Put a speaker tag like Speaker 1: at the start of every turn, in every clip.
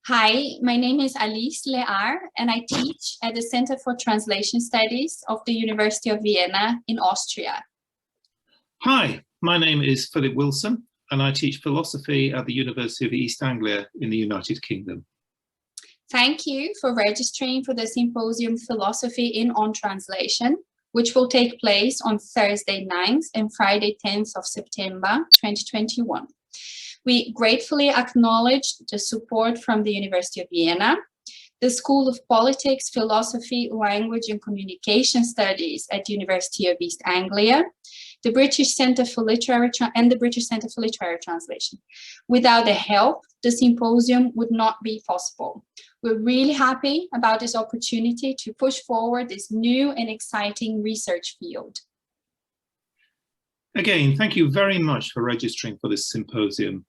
Speaker 1: Hi, my name is Alice Lear, and I teach at the Center for Translation Studies of the University of Vienna in Austria.
Speaker 2: Hi, my name is Philip Wilson, and I teach philosophy at the University of East Anglia in the United Kingdom.
Speaker 1: Thank you for registering for the symposium Philosophy in On Translation, which will take place on Thursday 9th and Friday 10th of September 2021. We gratefully acknowledge the support from the University of Vienna, the School of Politics, Philosophy, Language and Communication Studies at the University of East Anglia, the British Centre for Literary Translation. Without their help, the symposium would not be possible. We're really happy about this opportunity to push forward this new and exciting research field.
Speaker 2: Again, thank you very much for registering for this symposium.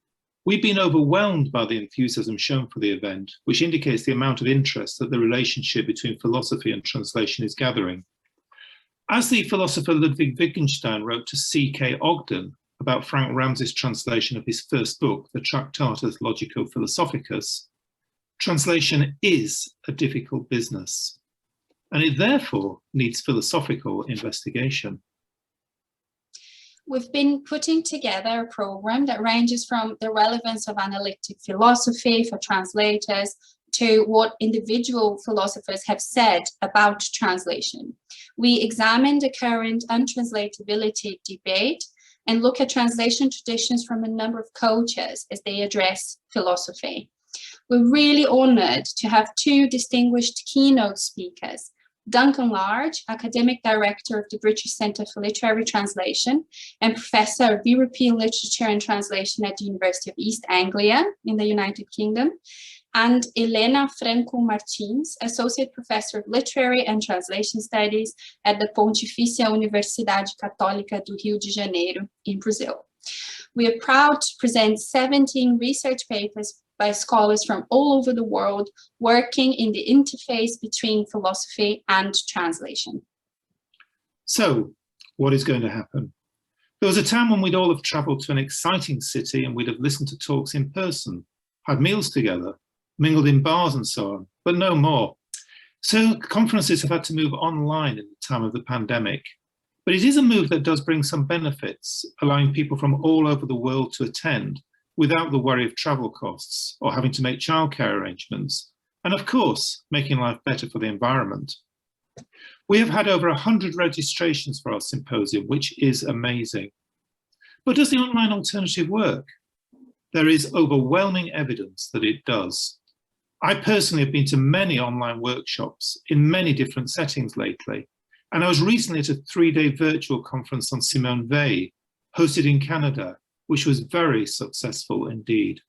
Speaker 2: We've been overwhelmed by the enthusiasm shown for the event, which indicates the amount of interest that the relationship between philosophy and translation is gathering. As the philosopher Ludwig Wittgenstein wrote to C.K. Ogden about Frank Ramsey's translation of his first book, the Tractatus Logico-Philosophicus, translation is a difficult business, and it therefore needs philosophical investigation.
Speaker 1: We've been putting together a program that ranges from the relevance of analytic philosophy for translators to what individual philosophers have said about translation. We examine the current untranslatability debate and look at translation traditions from a number of cultures as they address philosophy. We're really honored to have two distinguished keynote speakers, Duncan Large, Academic Director of the British Centre for Literary Translation and Professor of European Literature and Translation at the University of East Anglia in the United Kingdom, and Helena Franco Martins, Associate Professor of Literary and Translation Studies at the Pontifícia Universidade Católica do Rio de Janeiro in Brazil. We are proud to present 17 research papers by scholars from all over the world working in the interface between philosophy and translation.
Speaker 2: So, what is going to happen? There was a time when we'd all have travelled to an exciting city and we'd have listened to talks in person, had meals together, mingled in bars and so on, but no more. So conferences have had to move online in the time of the pandemic. But it is a move that does bring some benefits, allowing people from all over the world to attend without the worry of travel costs or having to make childcare arrangements, and of course, making life better for the environment. We have had over 100 registrations for our symposium, which is amazing. But does the online alternative work? There is overwhelming evidence that it does. I personally have been to many online workshops in many different settings lately, and I was recently at a 3-day virtual conference on Simone Weil, hosted in Canada, which was very successful indeed.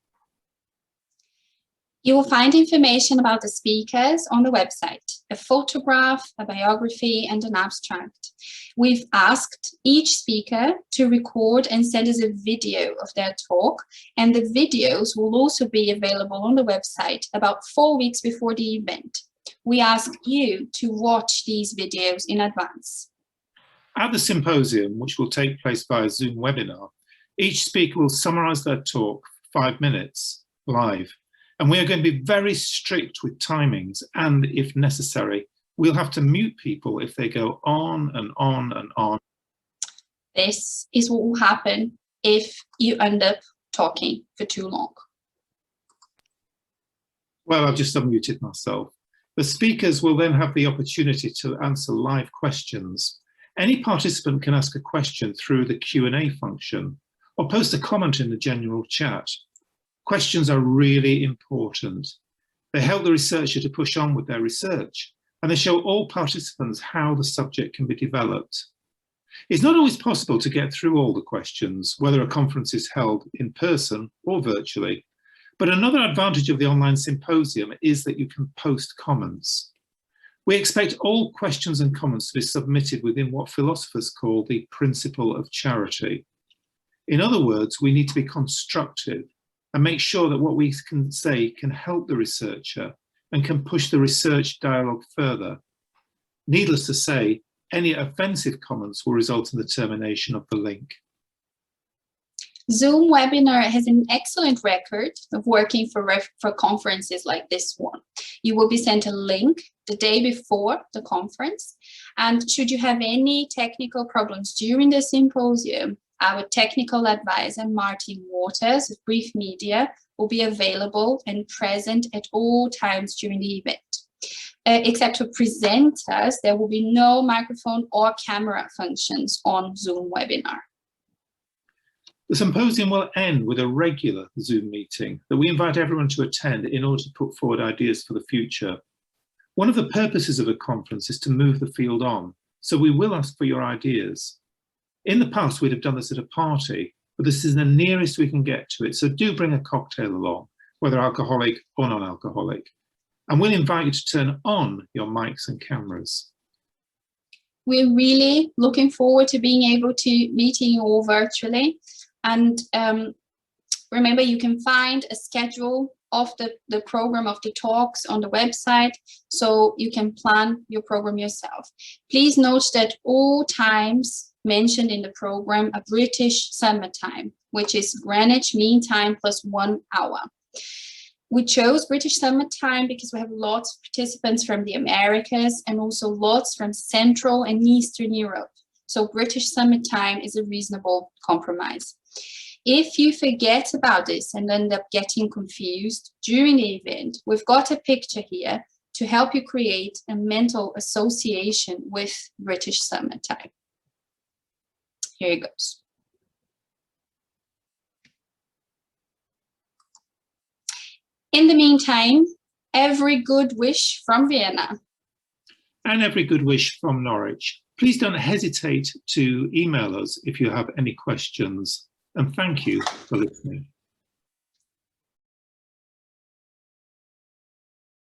Speaker 1: You will find information about the speakers on the website, a photograph, a biography, and an abstract. We've asked each speaker to record and send us a video of their talk, and the videos will also be available on the website about 4 weeks before the event. We ask you to watch these videos in advance.
Speaker 2: At the symposium, which will take place via Zoom webinar, each speaker will summarise their talk for 5 minutes live, and we are going to be very strict with timings, and if necessary, we'll have to mute people if they go on and on and on.
Speaker 1: This is what will happen if you end up talking for too long.
Speaker 2: Well, I've just unmuted myself. The speakers will then have the opportunity to answer live questions. Any participant can ask a question through the Q&A function or post a comment in the general chat. Questions are really important. They help the researcher to push on with their research, and they show all participants how the subject can be developed. It's not always possible to get through all the questions, whether a conference is held in person or virtually. But another advantage of the online symposium is that you can post comments. We expect all questions and comments to be submitted within what philosophers call the principle of charity. In other words, we need to be constructive and make sure that what we can say can help the researcher and can push the research dialogue further. Needless to say, any offensive comments will result in the termination of the link.
Speaker 1: Zoom webinar has an excellent record of working for conferences like this one. You will be sent a link the day before the conference, and should you have any technical problems during the symposium, our technical advisor, Martin Waters of Brief Media, will be available and present at all times during the event. Except for presenters, there will be no microphone or camera functions on Zoom webinar.
Speaker 2: The symposium will end with a regular Zoom meeting that we invite everyone to attend in order to put forward ideas for the future. One of the purposes of a conference is to move the field on, so we will ask for your ideas. In the past, we'd have done this at a party, but this is the nearest we can get to it, so do bring a cocktail along, whether alcoholic or non-alcoholic. And we'll invite you to turn on your mics and cameras.
Speaker 1: We're really looking forward to being able to meeting you all virtually. And remember, you can find a schedule of the program of the talks on the website, so you can plan your program yourself. Please note that all times mentioned in the program are British Summer Time, which is Greenwich Mean Time plus 1 hour. We chose British Summer Time because we have lots of participants from the Americas and also lots from Central and Eastern Europe. So British Summer Time is a reasonable compromise. If you forget about this and end up getting confused during the event, we've got a picture here to help you create a mental association with British Summer Time. Here it goes. In the meantime, every good wish from Vienna.
Speaker 2: And every good wish from Norwich. Please don't hesitate to email us if you have any questions. And thank you for listening.